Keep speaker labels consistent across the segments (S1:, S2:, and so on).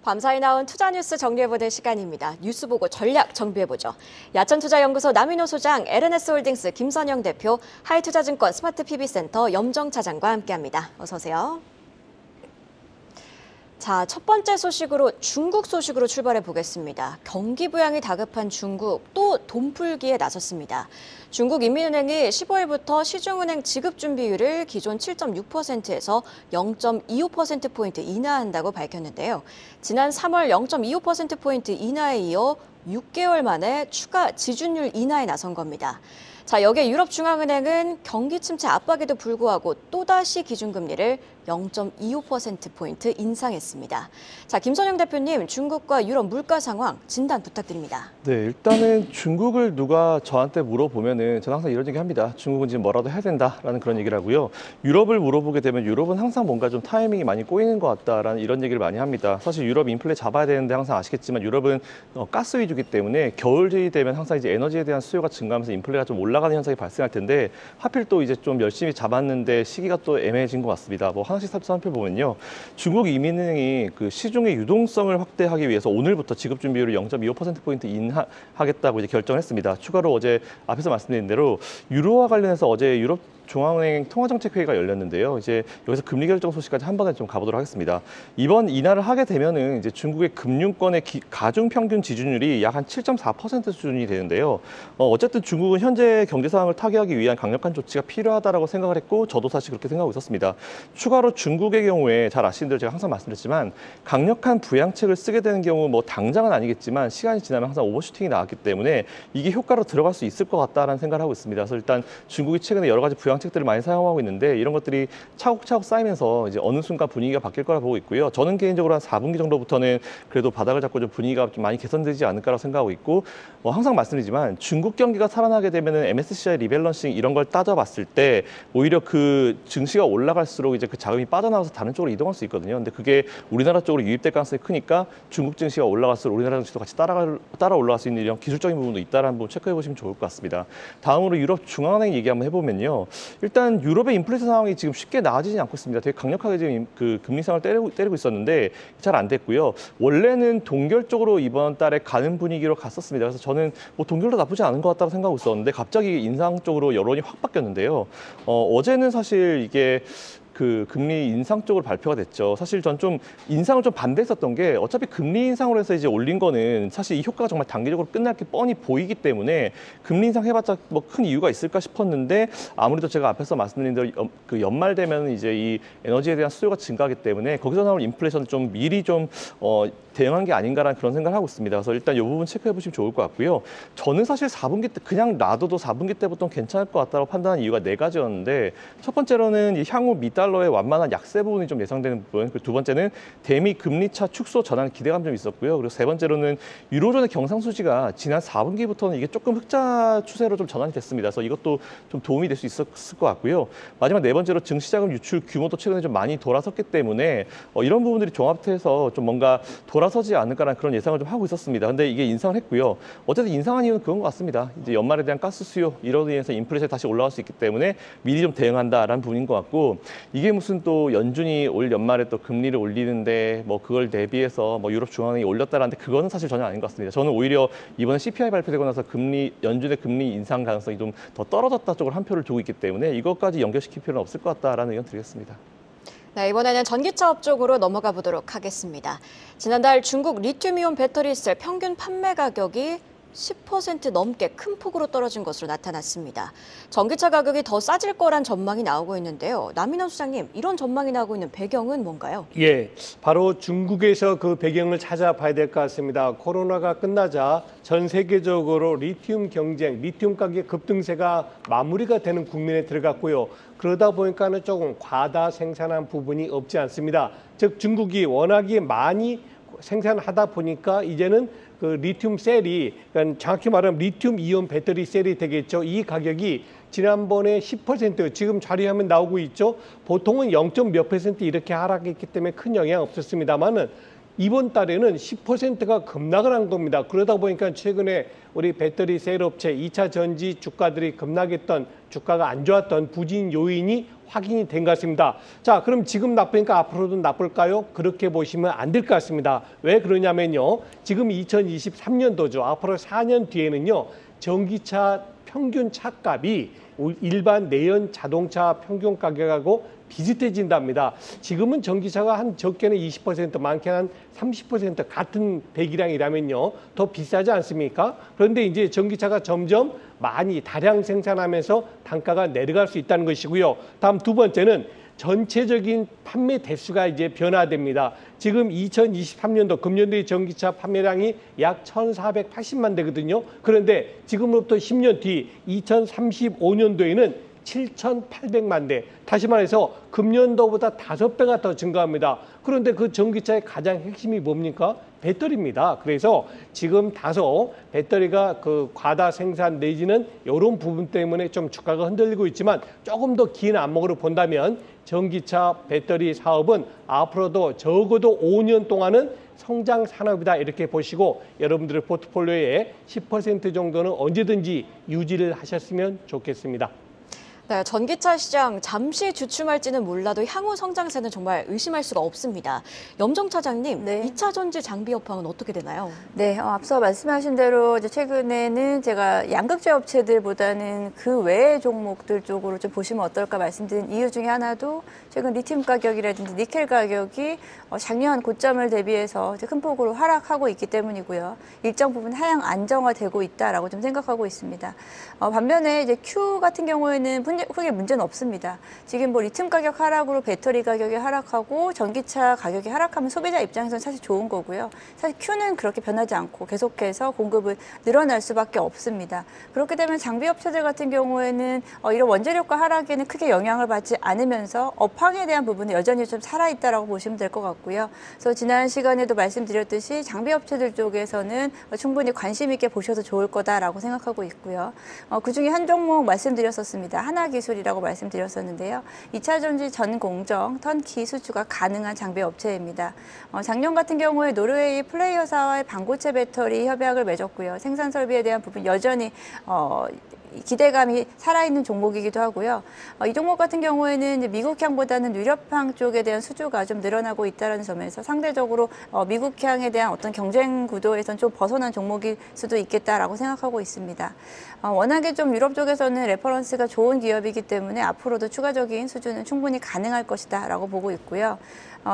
S1: 밤사이 나온 투자 뉴스 정리해보는 시간입니다. 뉴스 보고 전략 정비해보죠. 야천투자연구소 남인호 소장, LNS홀딩스 김선영 대표, 하이투자증권 스마트PB센터 염정 차장과 함께합니다. 어서 오세요. 자, 첫 번째 소식으로 중국 소식으로 출발해 보겠습니다. 경기 부양이 다급한 중국, 또 돈풀기에 나섰습니다. 중국인민은행이 15일부터 시중은행 지급준비율을 기존 7.6%에서 0.25%포인트 인하한다고 밝혔는데요. 지난 3월 0.25%포인트 인하에 이어 6개월 만에 추가 지준율 인하에 나선 겁니다. 자, 여기에 유럽중앙은행은 경기 침체 압박에도 불구하고 또다시 기준금리를 0.25%포인트 인상했습니다. 자, 김선영 대표님, 중국과 유럽 물가 상황 진단 부탁드립니다.
S2: 네, 일단은 중국을 누가 저한테 물어보면은 저는 항상 이런 얘기 합니다. 중국은 지금 뭐라도 해야 된다라는 그런 얘기를 하고요. 유럽을 물어보게 되면 유럽은 항상 뭔가 좀 타이밍이 많이 꼬이는 것 같다라는 이런 얘기를 많이 합니다. 사실 유럽 인플레 잡아야 되는데 항상 아시겠지만 유럽은 가스 위주기 때문에 겨울이 되면 항상 이제 에너지에 대한 수요가 증가하면서 인플레가 좀 올라가는 현상이 발생할 텐데 하필 또 이제 좀 열심히 잡았는데 시기가 또 애매해진 것 같습니다. 뭐 하나씩 살펴보면요. 중국 이민은행이 그 시중의 유동성을 확대하기 위해서 오늘부터 지급준비율을 0.25%포인트 인하하겠다고 이제 결정했습니다. 추가로 어제 앞에서 말씀드린 대로 유로와 관련해서 어제 유럽 중앙은행 통화정책회의가 열렸는데요. 이제 여기서 금리 결정 소식까지 한 번에 좀 가보도록 하겠습니다. 이번 인하를 하게 되면은 이제 중국의 금융권의 가중 평균 지준율이 약 한 7.4% 수준이 되는데요. 어쨌든 중국은 현재 경제 상황을 타개하기 위한 강력한 조치가 필요하다라고 생각을 했고, 저도 사실 그렇게 생각하고 있었습니다. 추가로 중국의 경우에 잘 아시는 대로 제가 항상 말씀드렸지만 강력한 부양책을 쓰게 되는 경우 뭐 당장은 아니겠지만 시간이 지나면 항상 오버슈팅이 나왔기 때문에 이게 효과로 들어갈 수 있을 것 같다라는 생각을 하고 있습니다. 그래서 일단 중국이 최근에 여러 가지 부양책들을 많이 사용하고 있는데 이런 것들이 차곡차곡 쌓이면서 이제 어느 순간 분위기가 바뀔 거라 보고 있고요. 저는 개인적으로 한 4분기 정도부터는 그래도 바닥을 잡고 좀 분위기가 좀 많이 개선되지 않을까라고 생각하고 있고, 항상 말씀드리지만 중국 경기가 살아나게 되면은 MSCI 리밸런싱 이런 걸 따져봤을 때 오히려 그 증시가 올라갈수록 이제 그 자금이 빠져나와서 다른 쪽으로 이동할 수 있거든요. 근데 그게 우리나라 쪽으로 유입될 가능성이 크니까 중국 증시가 올라갈수록 우리나라 증시도 같이 따라 올라갈 수 있는 이런 기술적인 부분도 있다라는 부분 체크해 보시면 좋을 것 같습니다. 다음으로 유럽 중앙은행 얘기 한번 해보면요. 일단 유럽의 인플레이션 상황이 지금 쉽게 나아지지 않고 있습니다. 되게 강력하게 지금 그 금리 상을 때리고 있었는데 잘 안 됐고요. 원래는 동결 쪽으로 이번 달에 가는 분위기로 갔었습니다. 그래서 저는 뭐 동결도 나쁘지 않은 것 같다고 생각하고 있었는데 갑자기 인상 쪽으로 여론이 확 바뀌었는데요. 어제는 사실 이게 그 금리 인상 쪽으로 발표가 됐죠. 사실 전 좀 인상을 좀 반대했었던 게 어차피 금리 인상으로 해서 이제 올린 거는 사실 이 효과가 정말 단기적으로 끝날 게 뻔히 보이기 때문에 금리 인상 해봤자 뭐 큰 이유가 있을까 싶었는데 아무래도 제가 앞에서 말씀드린 대로 그 연말 되면 이제 이 에너지에 대한 수요가 증가하기 때문에 거기서 나올 인플레이션 좀 미리 좀 대응한 게 아닌가라는 그런 생각을 하고 있습니다. 그래서 일단 이 부분 체크해 보시면 좋을 것 같고요. 저는 사실 4분기 때 그냥 놔둬도 4분기 때부터 괜찮을 것 같다고 판단한 이유가 4가지였는데 첫 번째로는 향후 미달러의 완만한 약세 부분이 좀 예상되는 부분, 그리고 두 번째는 대미 금리차 축소 전환 기대감 좀 있었고요. 그리고 세 번째로는 유로존의 경상수지가 지난 4분기부터는 이게 조금 흑자 추세로 좀 전환이 됐습니다. 그래서 이것도 좀 도움이 될 수 있었을 것 같고요. 마지막 네 번째로 증시자금 유출 규모도 최근에 좀 많이 돌아섰기 때문에 이런 부분들이 종합해서 좀 뭔가 돌아서지 않을까라는 그런 예상을 좀 하고 있었습니다. 근데 이게 인상을 했고요. 어쨌든 인상한 이유는 그건 것 같습니다. 이제 연말에 대한 가스 수요 이로 인해서 인플레이션이 다시 올라갈 수 있기 때문에 미리 좀 대응한다라는 부분인 것 같고, 이게 무슨 또 연준이 올 연말에 또 금리를 올리는데 뭐 그걸 대비해서 뭐 유럽 중앙은행이 올렸다라는데 그거는 사실 전혀 아닌 것 같습니다. 저는 오히려 이번에 CPI 발표되고 나서 연준의 금리 인상 가능성이 좀 더 떨어졌다 쪽으로 한 표를 두고 있기 때문에 이것까지 연결시킬 필요는 없을 것 같다라는 의견 드리겠습니다.
S1: 네, 이번에는 전기차 업종으로 넘어가 보도록 하겠습니다. 지난달 중국 리튬이온 배터리셀 평균 판매 가격이 10% 넘게 큰 폭으로 떨어진 것으로 나타났습니다. 전기차 가격이 더 싸질 거란 전망이 나오고 있는데요. 남인원 수장님, 이런 전망이 나오고 있는 배경은 뭔가요?
S3: 예, 바로 중국에서 그 배경을 찾아봐야 될 것 같습니다. 코로나가 끝나자 전 세계적으로 리튬 경쟁, 리튬 가격 급등세가 마무리가 되는 국면에 들어갔고요. 그러다 보니까는 조금 과다 생산한 부분이 없지 않습니다. 즉 중국이 워낙에 많이 생산하다 보니까 이제는 그 리튬 셀이, 그러니까 정확히 말하면 리튬 이온 배터리 셀이 되겠죠. 이 가격이 지난번에 10%, 지금 자료화면 나오고 있죠. 보통은 0. 몇 % 이렇게 하락했기 때문에 큰 영향 없었습니다만은 이번 달에는 10%가 급락을 한 겁니다. 그러다 보니까 최근에 우리 배터리 셀 업체 2차 전지 주가들이 급락했던, 주가가 안 좋았던 부진 요인이 확인이 된 것 같습니다. 자, 그럼 지금 나쁘니까 앞으로도 나쁠까요? 그렇게 보시면 안 될 것 같습니다. 왜 그러냐면요. 지금 2023년도죠. 앞으로 4년 뒤에는요. 전기차 평균 차값이 일반 내연 자동차 평균 가격하고 비슷해진답니다. 지금은 전기차가 한 적게는 20%, 많게는 한 30% 같은 배기량이라면요. 더 비싸지 않습니까? 그런데 이제 전기차가 점점 많이 다량 생산하면서 단가가 내려갈 수 있다는 것이고요. 다음 두 번째는 전체적인 판매 대수가 이제 변화됩니다. 지금 2023년도 금년도의 전기차 판매량이 약 1,480만 대거든요. 그런데 지금부터 10년 뒤 2035년도에는 7,800만 대. 다시 말해서 금년도보다 5배가 더 증가합니다. 그런데 그 전기차의 가장 핵심이 뭡니까? 배터리입니다. 그래서 지금 다소 배터리가 그 과다 생산 내지는 이런 부분 때문에 좀 주가가 흔들리고 있지만 조금 더 긴 안목으로 본다면 전기차 배터리 사업은 앞으로도 적어도 5년 동안은 성장 산업이다 이렇게 보시고 여러분들의 포트폴리오에 10% 정도는 언제든지 유지를 하셨으면 좋겠습니다.
S1: 네, 전기차 시장 잠시 주춤할지는 몰라도 향후 성장세는 정말 의심할 수가 없습니다. 염정 차장님,
S4: 네.
S1: 2차 전지 장비 여파는 어떻게 되나요?
S4: 네, 앞서 말씀하신 대로 이제 최근에는 제가 양극재 업체들보다는 그 외의 종목들 쪽으로 좀 보시면 어떨까 말씀드린 이유 중에 하나도 최근 리튬 가격이라든지 니켈 가격이 작년 고점을 대비해서 이제 큰 폭으로 하락하고 있기 때문이고요. 일정 부분 하향 안정화되고 있다라고 좀 생각하고 있습니다. 반면에 이제 Q 같은 경우에는 크게 문제는 없습니다. 지금 뭐 리튬 가격 하락으로 배터리 가격이 하락하고 전기차 가격이 하락하면 소비자 입장에서는 사실 좋은 거고요. 사실 Q는 그렇게 변하지 않고 계속해서 공급을 늘어날 수밖에 없습니다. 그렇게 되면 장비 업체들 같은 경우에는 이런 원재료가 하락에는 크게 영향을 받지 않으면서 업황에 대한 부분은 여전히 좀 살아있다라고 보시면 될 것 같고요. 그래서 지난 시간에도 말씀드렸듯이 장비 업체들 쪽에서는 충분히 관심 있게 보셔도 좋을 거다라고 생각하고 있고요. 그중에 한 종목 말씀드렸었습니다. 하나기술이라고 말씀드렸었는데요. 2차 전지 전 공정, 턴키 수주가 가능한 장비 업체입니다. 작년 같은 경우에 노르웨이 플레이어사와의 반고체 배터리 협약을 맺었고요. 생산 설비에 대한 부분 여전히 기대감이 살아있는 종목이기도 하고요. 이 종목 같은 경우에는 이제 미국향보다는 유럽향 쪽에 대한 수주가 좀 늘어나고 있다는 점에서 상대적으로 미국향에 대한 어떤 경쟁 구도에선 좀 벗어난 종목일 수도 있겠다라고 생각하고 있습니다. 워낙에 좀 유럽 쪽에서는 레퍼런스가 좋은 기업이기 때문에 앞으로도 추가적인 수주는 충분히 가능할 것이다라고 보고 있고요.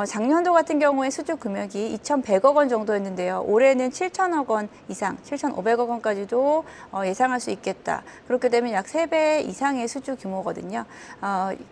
S4: 작년도 같은 경우에 수주 금액이 2,100억 원 정도였는데요. 올해는 7,000억 원 이상, 7,500억 원까지도 예상할 수 있겠다. 그렇게 되면 약 3배 이상의 수주 규모거든요.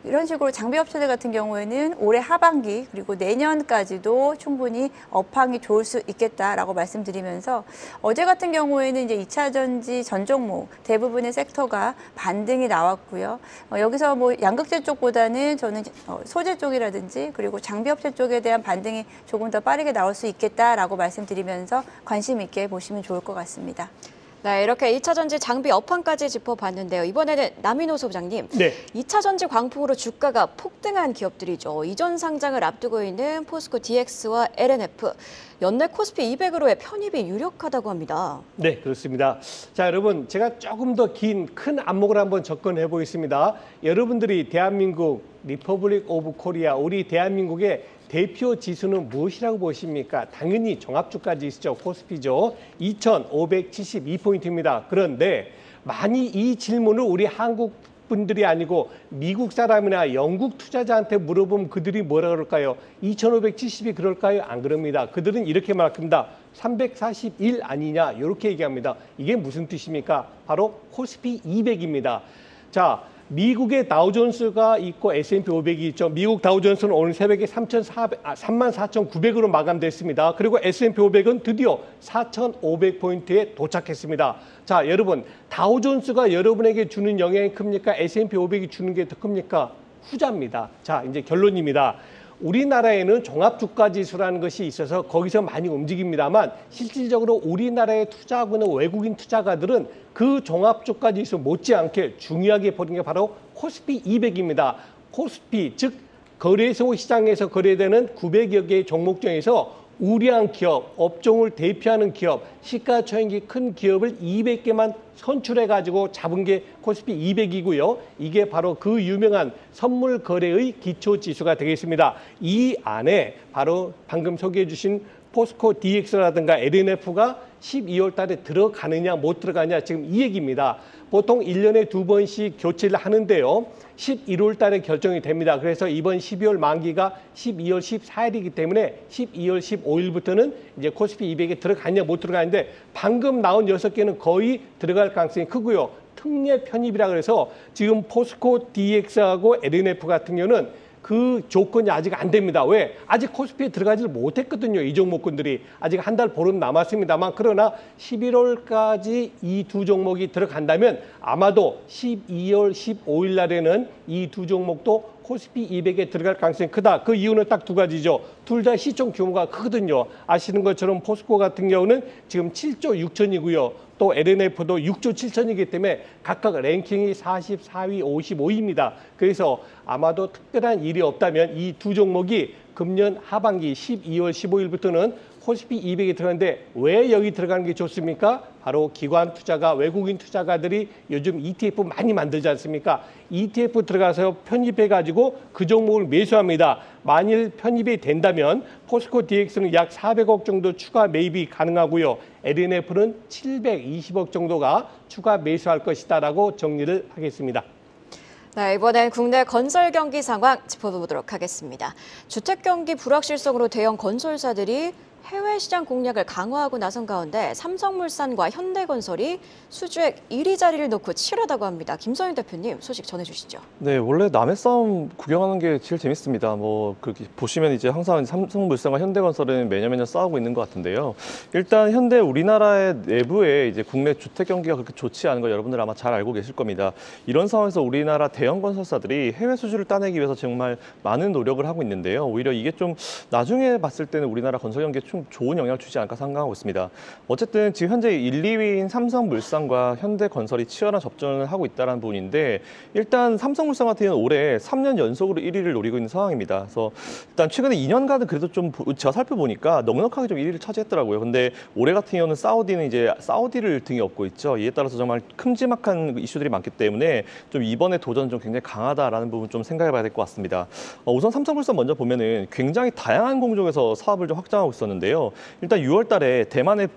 S4: 이런 식으로 장비 업체들 같은 경우에는 올해 하반기 그리고 내년까지도 충분히 업황이 좋을 수 있겠다라고 말씀드리면서 어제 같은 경우에는 이제 2차 전지 전 종목 대부분의 섹터가 반등이 나왔고요. 여기서 뭐 양극재 쪽보다는 저는 소재 쪽이라든지 그리고 장비 업체 쪽에 대한 반등이 조금 더 빠르게 나올 수 있겠다라고 말씀드리면서 관심 있게 보시면 좋을 것 같습니다.
S1: 네, 이렇게 2차 전지 장비 업황까지 짚어봤는데요. 이번에는 남인호 소장님,
S3: 네.
S1: 2차 전지 광풍으로 주가가 폭등한 기업들이죠. 이전 상장을 앞두고 있는 포스코 DX와 LNF, 연내 코스피 200으로의 편입이 유력하다고 합니다.
S3: 네, 그렇습니다. 자, 여러분, 제가 조금 더 긴 큰 안목을 한번 접근해 보겠습니다. 여러분들이 대한민국 리퍼블릭 오브 코리아, 우리 대한민국의 대표 지수는 무엇이라고 보십니까? 당연히 종합주가 지수죠. 코스피죠. 2,572포인트입니다. 그런데 많이 이 질문을 우리 한국 분들이 아니고 미국 사람이나 영국 투자자한테 물어보면 그들이 뭐라 그럴까요? 2,570이 그럴까요? 안 그럽니다. 그들은 이렇게 말합니다. 341 아니냐? 이렇게 얘기합니다. 이게 무슨 뜻입니까? 바로 코스피 200입니다. 자, 미국의 다우존스가 있고 S&P 500이 있죠. 미국 다우존스는 오늘 새벽에 34,900으로 마감됐습니다. 그리고 S&P 500은 드디어 4,500포인트에 도착했습니다. 자, 여러분, 다우존스가 여러분에게 주는 영향이 큽니까? S&P 500이 주는 게 더 큽니까? 후자입니다. 자, 이제 결론입니다. 우리나라에는 종합주가지수라는 것이 있어서 거기서 많이 움직입니다만 실질적으로 우리나라에 투자하고 있는 외국인 투자가들은 그 종합주가지수 못지않게 중요하게 보는 게 바로 코스피 200입니다. 코스피, 즉 거래소 시장에서 거래되는 900여 개의 종목 중에서 우량한 기업, 업종을 대표하는 기업, 시가총액이 큰 기업을 200개만 선출해가지고 잡은 게 코스피 200이고요. 이게 바로 그 유명한 선물 거래의 기초지수가 되겠습니다. 이 안에 바로 방금 소개해 주신 포스코 DX라든가 LNF가 12월 달에 들어가느냐 못 들어가느냐 지금 이 얘기입니다. 보통 1년에 2번씩 교체를 하는데요. 11월 달에 결정이 됩니다. 그래서 이번 12월 만기가 12월 14일이기 때문에 12월 15일부터는 이제 코스피 200에 들어가냐 못 들어가는데 방금 나온 6개는 거의 들어갈 가능성이 크고요. 특례 편입이라 그래서 지금 포스코 DX하고 LNF 같은 경우는 그 조건이 아직 안 됩니다. 왜? 아직 코스피에 들어가지를 못했거든요. 이 종목군들이. 아직 한 달 보름 남았습니다만 그러나 11월까지 이 두 종목이 들어간다면 아마도 12월 15일 날에는 이 두 종목도 코스피 200에 들어갈 가능성이 크다. 그 이유는 딱 두 가지죠. 둘 다 시총 규모가 크거든요. 아시는 것처럼 포스코 같은 경우는 지금 7조 6천이고요. 또 LNF도 6조 7천이기 때문에 각각 랭킹이 44위, 55위입니다. 그래서 아마도 특별한 일이 없다면 이 두 종목이 금년 하반기 12월 15일부터는 코스피 200에 들어가는데 왜 여기 들어가는 게 좋습니까? 바로 기관 투자가 외국인 투자가들이 요즘 ETF 많이 만들지 않습니까? ETF 들어가서 편입해가지고 그 종목을 매수합니다. 만일 편입이 된다면 포스코 DX는 약 400억 정도 추가 매입이 가능하고요. LNF는 720억 정도가 추가 매수할 것이다라고 정리를 하겠습니다.
S1: 네, 이번엔 국내 건설 경기 상황 짚어보도록 하겠습니다. 주택 경기 불확실성으로 대형 건설사들이 해외 시장 공략을 강화하고 나선 가운데 삼성물산과 현대건설이 수주액 1위 자리를 놓고 치열하다고 합니다. 김서윤 대표님 소식 전해주시죠.
S2: 네, 원래 남의 싸움 구경하는 게 제일 재밌습니다. 뭐 그렇게 보시면 이제 항상 삼성물산과 현대건설은 매년 싸우고 있는 것 같은데요. 일단 현대 우리나라의 내부에 이제 국내 주택 경기가 그렇게 좋지 않은 거 여러분들 아마 잘 알고 계실 겁니다. 이런 상황에서 우리나라 대형 건설사들이 해외 수주를 따내기 위해서 정말 많은 노력을 하고 있는데요. 오히려 이게 좀 나중에 봤을 때는 우리나라 건설 경기에 좀 좋은 영향을 주지 않을까 생각하고 있습니다. 어쨌든 지금 현재 1, 2위인 삼성물산과 현대건설이 치열한 접전을 하고 있다는 부분인데 일단 삼성물산 같은 경우는 올해 3년 연속으로 1위를 노리고 있는 상황입니다. 그래서 일단 최근에 2년간은 그래도 좀 제가 살펴보니까 넉넉하게 좀 1위를 차지했더라고요. 근데 올해 같은 경우는 사우디는 이제 사우디를 등에 업고 있죠. 이에 따라서 정말 큼지막한 이슈들이 많기 때문에 좀 이번에 도전 좀 굉장히 강하다라는 부분 좀 생각해봐야 될 것 같습니다. 우선 삼성물산 먼저 보면은 굉장히 다양한 공종에서 사업을 좀 확장하고 있었는데요. 일단 6월 달에 대만의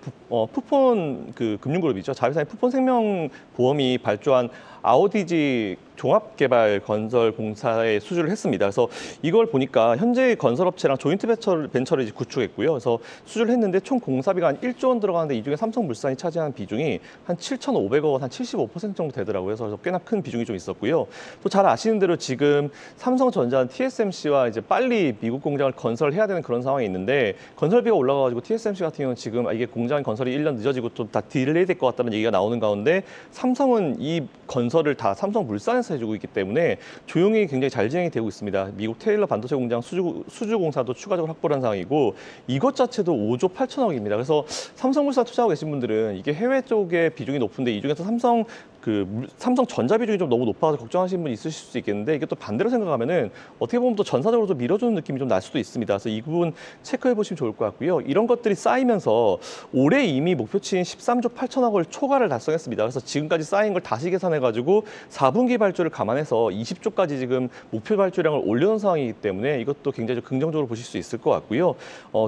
S2: 푸폰 그 금융그룹이죠. 자회사인 푸폰생명보험이 발주한 아오디지 종합개발건설공사에 수주를 했습니다. 그래서 이걸 보니까 현재 건설업체랑 조인트 벤처를 이제 구축했고요. 그래서 수주를 했는데 총 공사비가 한 1조 원 들어가는데 이 중에 삼성물산이 차지하는 비중이 한 7,500억 원, 한 75% 정도 되더라고요. 그래서 꽤나 큰 비중이 좀 있었고요. 또 잘 아시는 대로 지금 삼성전자는 TSMC와 이제 빨리 미국 공장을 건설해야 되는 그런 상황이 있는데 건설비가 올라가가지고 TSMC 같은 경우는 지금 이게 공장 건설이 1년 늦어지고 좀 다 딜레이 될 것 같다는 얘기가 나오는 가운데 삼성은 이 건설을 다 삼성물산에서 해주고 있기 때문에 조용히 굉장히 잘 진행이 되고 있습니다. 미국 테일러 반도체 공장 수주 공사도 추가적으로 확보한 상황이고 이것 자체도 5조 8천억입니다. 그래서 삼성물산 투자하고 계신 분들은 이게 해외 쪽에 비중이 높은데 이 중에서 삼성전자 비중이 좀 너무 높아서 걱정하시는 분이 있으실 수 있겠는데 이게 또 반대로 생각하면은 어떻게 보면 또 전사적으로 좀 밀어주는 느낌이 좀 날 수도 있습니다. 그래서 이 부분 체크해 보시면 좋을 것 같고요. 이런 것들이 쌓이면서 올해 이미 목표치인 13조 8천억을 초과를 달성했습니다. 그래서 지금까지 쌓인 걸 다시 계산해가지고 4분기 발주를 감안해서 20조까지 지금 목표 발주량을 올려놓은 상황이기 때문에 이것도 굉장히 좀 긍정적으로 보실 수 있을 것 같고요.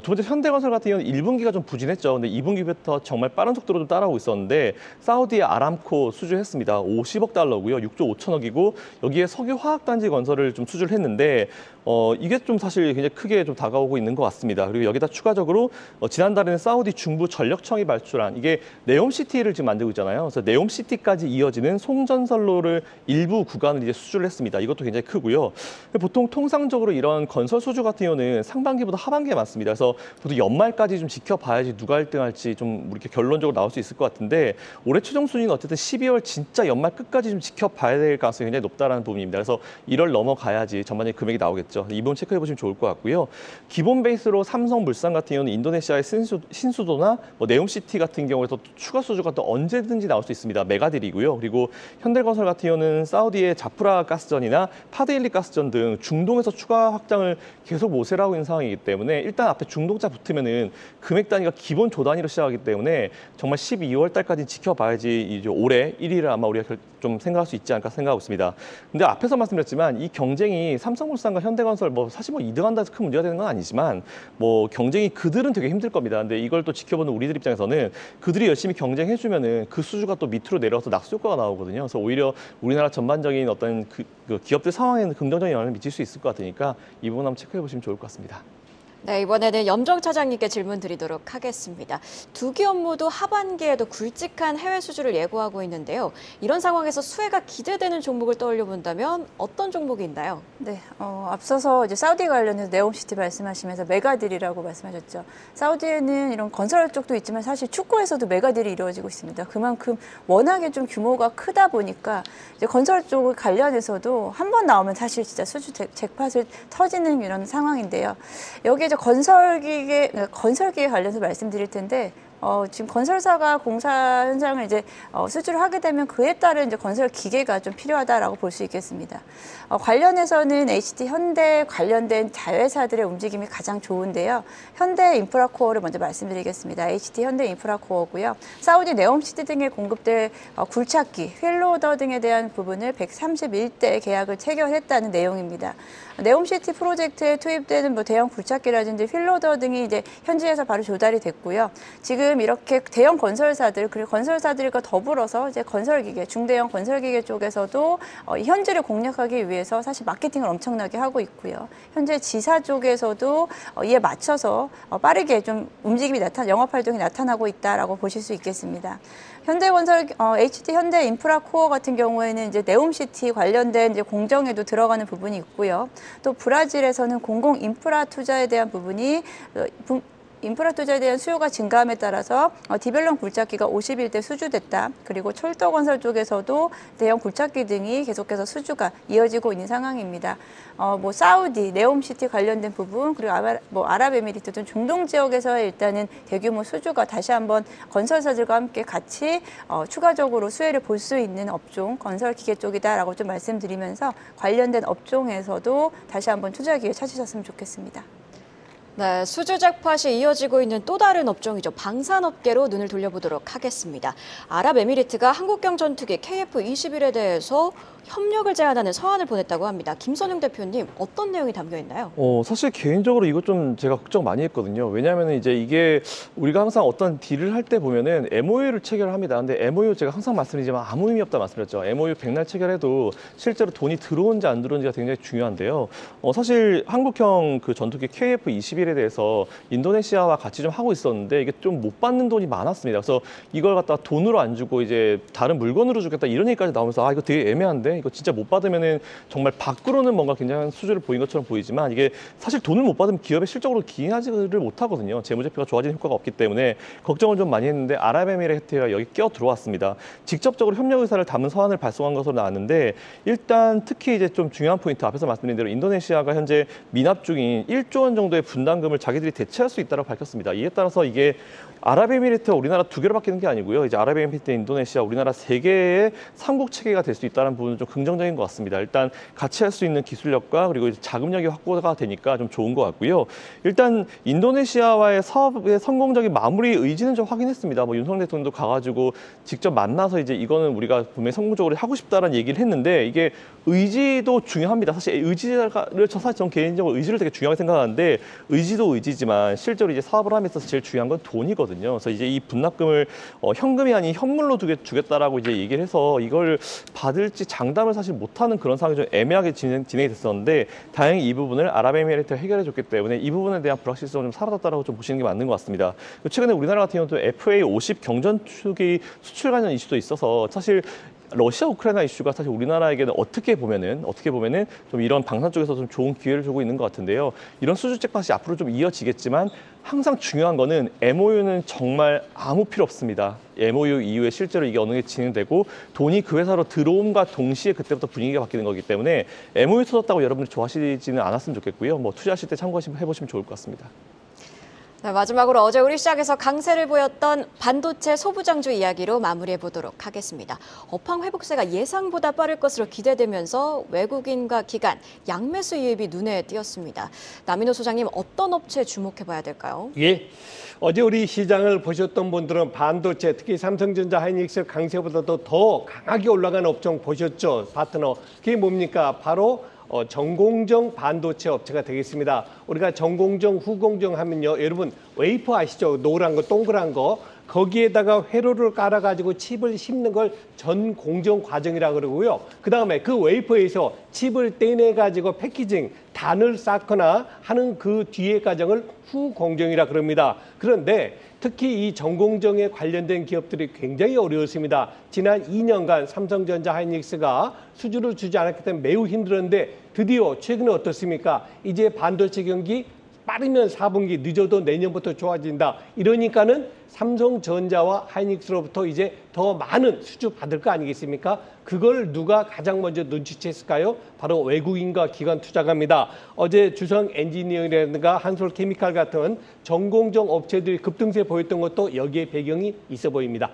S2: 두 번째 현대건설 같은 경우는 1분기가 좀 부진했죠. 근데 2분기부터 정말 빠른 속도로 좀 따라오고 있었는데 사우디의 아람코 수주했습니다. 50억 달러고요. 6조 5천억이고 여기에 석유화학단지 건설을 좀 수주를 했는데 이게 좀 사실 굉장히 크게 좀 다가오고 있는 것 같습니다. 그리고 여기다 추가적으로 지난달에는 사우디 중부 전력청이 발주한 이게 네옴시티를 지금 만들고 있잖아요. 그래서 네옴시티까지 이어지는 송전선로를 일부 구간을 이제 수주를 했습니다. 이것도 굉장히 크고요. 보통 통상적으로 이런 건설 수주 같은 경우는 상반기보다 하반기에 많습니다. 그래서 보통 연말까지 좀 지켜봐야지 누가 1등할지 좀 이렇게 결론적으로 나올 수 있을 것 같은데 올해 최종 순위는 어쨌든 12월 진짜 연말 끝까지 좀 지켜봐야 될 가능성이 굉장히 높다라는 부분입니다. 그래서 1월 넘어가야지 전반적인 금액이 나오겠죠. 이 부분 체크해 보시면 좋을 것 같고요. 기본 베이스로 삼성물산 같은 경우는 인도네시아의 신수도나 뭐 네옴시티 같은 경우에서 추가 수주가 또 언제든지 나올 수 있습니다. 메가딜이고요. 그리고 현대건설 같은 경우는 사우디의 자프라 가스전이나 파데일리 가스전 등 중동에서 추가 확장을 계속 모색을 하고 있는 상황이기 때문에 일단 앞에 중동자 붙으면은 금액 단위가 기본 조 단위로 시작하기 때문에 정말 12월 달까지 지켜봐야지 이제 올해 1위를 아마 우리가 좀 생각할 수 있지 않을까 생각하고 있습니다. 근데 앞에서 말씀드렸지만 이 경쟁이 삼성물산과 현대건설 뭐 사실 뭐 2등한다 해서 큰 문제가 되는 건 아니지만 뭐 경쟁이 그들은 되게 힘들 겁니다. 근데 이걸 또 지켜보는 우리들 입장에서는 그들이 열심히 경쟁해주면은 그 수주가 또 밑으로 내려와서 낙수 효과가 나오거든요. 그래서 오히려 우리나라 전반적인 어떤 그 기업들 상황에는 긍정적인 영향을 미칠 수 있을 것 같으니까 이 부분 한번 체크해 보시면 좋을 것 같습니다.
S1: 네, 이번에는 염정 차장님께 질문 드리도록 하겠습니다. 두 기업 모두 하반기에도 굵직한 해외 수주를 예고하고 있는데요. 이런 상황에서 수혜가 기대되는 종목을 떠올려 본다면 어떤 종목이 있나요?
S4: 네, 앞서서 이제 사우디 관련해서 네옴시티 말씀하시면서 메가딜이라고 말씀하셨죠. 사우디에는 이런 건설 쪽도 있지만 사실 축구에서도 메가딜이 이루어지고 있습니다. 그만큼 워낙에 좀 규모가 크다 보니까 이제 건설 쪽 관련해서도 한 번 나오면 사실 진짜 수주 잭팟을 터지는 이런 상황인데요. 여기에 이제 건설기계 관련해서 말씀드릴 텐데. 지금 건설사가 공사 현장을 이제 수주를 하게 되면 그에 따른 이제 건설 기계가 좀 필요하다라고 볼 수 있겠습니다. 관련해서는 HT 현대 관련된 자회사들의 움직임이 가장 좋은데요. 현대 인프라코어를 먼저 말씀드리겠습니다. HT 현대 인프라코어고요. 사우디 네옴시티 등에 공급될 굴착기, 휠로더 등에 대한 부분을 131대 계약을 체결했다는 내용입니다. 네옴시티 프로젝트에 투입되는 뭐 대형 굴착기라든지 휠로더 등이 이제 현지에서 바로 조달이 됐고요. 지금 이렇게 대형 건설사들 그리고 건설사들과 더불어서 이제 건설기계, 중대형 건설기계 쪽에서도 현지를 공략하기 위해서 사실 마케팅을 엄청나게 하고 있고요. 현재 지사 쪽에서도 이에 맞춰서 빠르게 좀 움직임이 영업 활동이 나타나고 있다라고 보실 수 있겠습니다. 현대건설, HT 현대 인프라코어 같은 경우에는 이제 네옴시티 관련된 이제 공정에도 들어가는 부분이 있고요. 또 브라질에서는 공공 인프라 투자에 대한 부분이 인프라 투자에 대한 수요가 증가함에 따라서 디벨런 굴착기가 51대 수주됐다. 그리고 철도건설 쪽에서도 대형 굴착기 등이 계속해서 수주가 이어지고 있는 상황입니다. 뭐 사우디, 네옴시티 관련된 부분 그리고 아랍에미리트 등 중동 지역에서의 일단은 대규모 수주가 다시 한번 건설사들과 함께 같이 추가적으로 수혜를 볼 수 있는 업종 건설기계 쪽이다라고 좀 말씀드리면서 관련된 업종에서도 다시 한번 투자 기회 찾으셨으면 좋겠습니다.
S1: 네, 수주 잭팟이 이어지고 있는 또 다른 업종이죠. 방산업계로 눈을 돌려보도록 하겠습니다. 아랍에미리트가 한국경 전투기 KF-21에 대해서 협력을 제안하는 서한을 보냈다고 합니다. 김선영 대표님, 어떤 내용이 담겨 있나요?
S2: 사실 개인적으로 이거 좀 제가 걱정 많이 했거든요. 왜냐하면 이제 이게 우리가 항상 어떤 딜을 할 때 보면은 MOU를 체결합니다. 근데 MOU 제가 항상 말씀드리지만 아무 의미 없다 말씀드렸죠. MOU 백날 체결해도 실제로 돈이 들어온지 안 들어온지가 굉장히 중요한데요. 사실 한국형 그 전투기 KF-21에 대해서 인도네시아와 같이 좀 하고 있었는데 이게 좀 못 받는 돈이 많았습니다. 그래서 이걸 갖다 돈으로 안 주고 이제 다른 물건으로 주겠다 이런 얘기까지 나오면서 이거 되게 애매한데 이거 진짜 못 받으면은 정말 밖으로는 뭔가 굉장한 수주를 보인 것처럼 보이지만 이게 사실 돈을 못 받으면 기업에 실적으로 기인하지를 못하거든요. 재무제표가 좋아지는 효과가 없기 때문에 걱정을 좀 많이 했는데 아랍에미리트가 여기 껴 들어왔습니다. 직접적으로 협력 의사를 담은 서한을 발송한 것으로 나왔는데 일단 특히 이제 좀 중요한 포인트 앞에서 말씀드린 대로 인도네시아가 현재 미납 중인 1조 원 정도의 분담금을 자기들이 대체할 수 있다고 밝혔습니다. 이에 따라서 이게 아랍에미리트와 우리나라 두 개로 바뀌는 게 아니고요. 이제 아랍에미리트, 인도네시아, 우리나라 세 개의 삼국 체계가 될 수 있다는 부분은 좀 긍정적인 것 같습니다. 일단 같이 할 수 있는 기술력과 그리고 이제 자금력이 확보가 되니까 좀 좋은 것 같고요. 일단 인도네시아와의 사업의 성공적인 마무리 의지는 좀 확인했습니다. 뭐 윤석열 대통령도 가가지고 직접 만나서 이제 이거는 우리가 분명히 성공적으로 하고 싶다라는 얘기를 했는데 이게 의지도 중요합니다. 사실 의지를 사실 전 개인적으로 의지를 되게 중요하게 생각하는데 의지도 의지지만 실제로 이제 사업을 하면서 제일 중요한 건 돈이거든요. 그래서 이제 이 분납금을 현금이 아닌 현물로 주겠다라고 이제 얘기를 해서 이걸 받을지 장담을 사실 못하는 그런 상황이 좀 애매하게 진행이 됐었는데 다행히 이 부분을 아랍에미리트가 해결해줬기 때문에 이 부분에 대한 불확실성은 좀 사라졌다라고 좀 보시는 게 맞는 것 같습니다. 최근에 우리나라 같은 경우도 FA-50 경전투기 수출 관련 이슈도 있어서 사실 러시아 우크라이나 이슈가 사실 우리나라에게는 어떻게 보면은 좀 이런 방산 쪽에서 좀 좋은 기회를 주고 있는 것 같은데요. 이런 수주책 방식이 앞으로 좀 이어지겠지만 항상 중요한 거는 MOU는 정말 아무 필요 없습니다. MOU 이후에 실제로 이게 어느 게 진행되고 돈이 그 회사로 들어옴과 동시에 그때부터 분위기가 바뀌는 거기 때문에 MOU 터졌다고 여러분들이 좋아하시지는 않았으면 좋겠고요. 뭐 투자하실 때 참고해보시면 좋을 것 같습니다.
S1: 네, 마지막으로 어제 우리 시장에서 강세를 보였던 반도체 소부장주 이야기로 마무리해 보도록 하겠습니다. 업황 회복세가 예상보다 빠를 것으로 기대되면서 외국인과 기관, 양매수 유입이 눈에 띄었습니다. 남인호 소장님, 어떤 업체 주목해 봐야 될까요?
S3: 예. 어제 우리 시장을 보셨던 분들은 반도체, 특히 삼성전자, 하이닉스 강세보다도 더 강하게 올라간 업종 보셨죠? 파트너. 그게 뭡니까? 바로 전공정 반도체 업체가 되겠습니다. 우리가 전공정, 후공정 하면요. 여러분 웨이퍼 아시죠? 노란 거, 동그란 거. 거기에다가 회로를 깔아가지고 칩을 심는 걸 전공정 과정이라 그러고요. 그다음에 그 웨이퍼에서 칩을 떼내가지고 패키징, 단을 쌓거나 하는 그 뒤의 과정을 후공정이라 그럽니다. 그런데 특히 이 전공정에 관련된 기업들이 굉장히 어려웠습니다. 지난 2년간 삼성전자, 하이닉스가 수주를 주지 않았기 때문에 매우 힘들었는데 드디어 최근에 어떻습니까? 이제 반도체 경기 빠르면 4분기, 늦어도 내년부터 좋아진다. 이러니까는 삼성전자와 하이닉스로부터 이제 더 많은 수주 받을 거 아니겠습니까? 그걸 누가 가장 먼저 눈치챘을까요? 바로 외국인과 기관 투자가입니다. 어제 주성 엔지니어링이라든가 한솔케미칼 같은 전공정 업체들이 급등세 보였던 것도 여기에 배경이 있어 보입니다.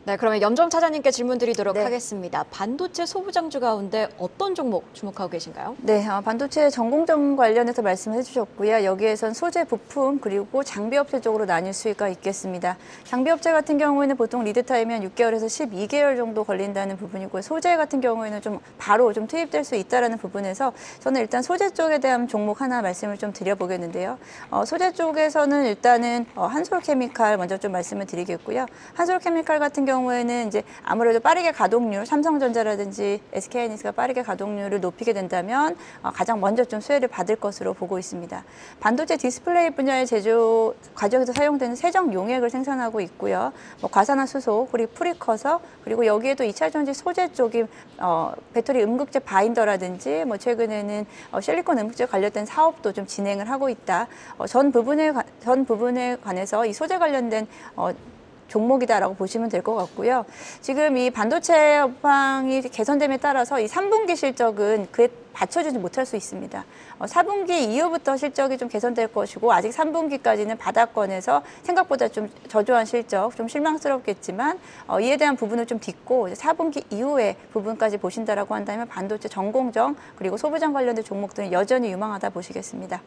S1: 네, 그러면 염정 차장님께 질문 드리도록
S4: 네.
S1: 하겠습니다. 반도체 소부장주 가운데 어떤 종목 주목하고 계신가요?
S4: 네, 반도체 전공정 관련해서 말씀해 주셨고요. 여기에선 소재 부품 그리고 장비업체 쪽으로 나뉠 수가 있겠습니다. 장비업체 같은 경우에는 보통 리드타임이 한 6개월에서 12개월 정도 걸린다는 부분이고요. 소재 같은 경우에는 좀 바로 좀 투입될 수 있다는 부분에서 저는 일단 소재 쪽에 대한 종목 하나 말씀을 좀 드려보겠는데요. 소재 쪽에서는 일단은 한솔케미칼 먼저 좀 말씀을 드리겠고요. 한솔케미칼 같은 경우에는 이제 아무래도 빠르게 가동률, 삼성전자라든지 SK하이닉스가 빠르게 가동률을 높이게 된다면 가장 먼저 좀 수혜를 받을 것으로 보고 있습니다. 반도체 디스플레이 분야의 제조 과정에서 사용되는 세정 용액을 생산하고 있고요. 과산화수소, 그리고 프리커서, 그리고 여기에도 2차 전지 소재 쪽이 배터리 음극재 바인더라든지 최근에는 실리콘 음극재 관련된 사업도 좀 진행을 하고 있다. 전 부분에 관해서 이 소재 관련된 종목이다라고 보시면 될 것 같고요. 지금 이 반도체 업황이 개선됨에 따라서 이 3분기 실적은 그에 받쳐주지 못할 수 있습니다. 4분기 이후부터 실적이 좀 개선될 것이고 아직 3분기까지는 바닥권에서 생각보다 좀 저조한 실적, 좀 실망스럽겠지만 이에 대한 부분을 좀 딛고 4분기 이후의 부분까지 보신다라고 한다면 반도체 전공정 그리고 소부장 관련된 종목들은 여전히 유망하다 보시겠습니다.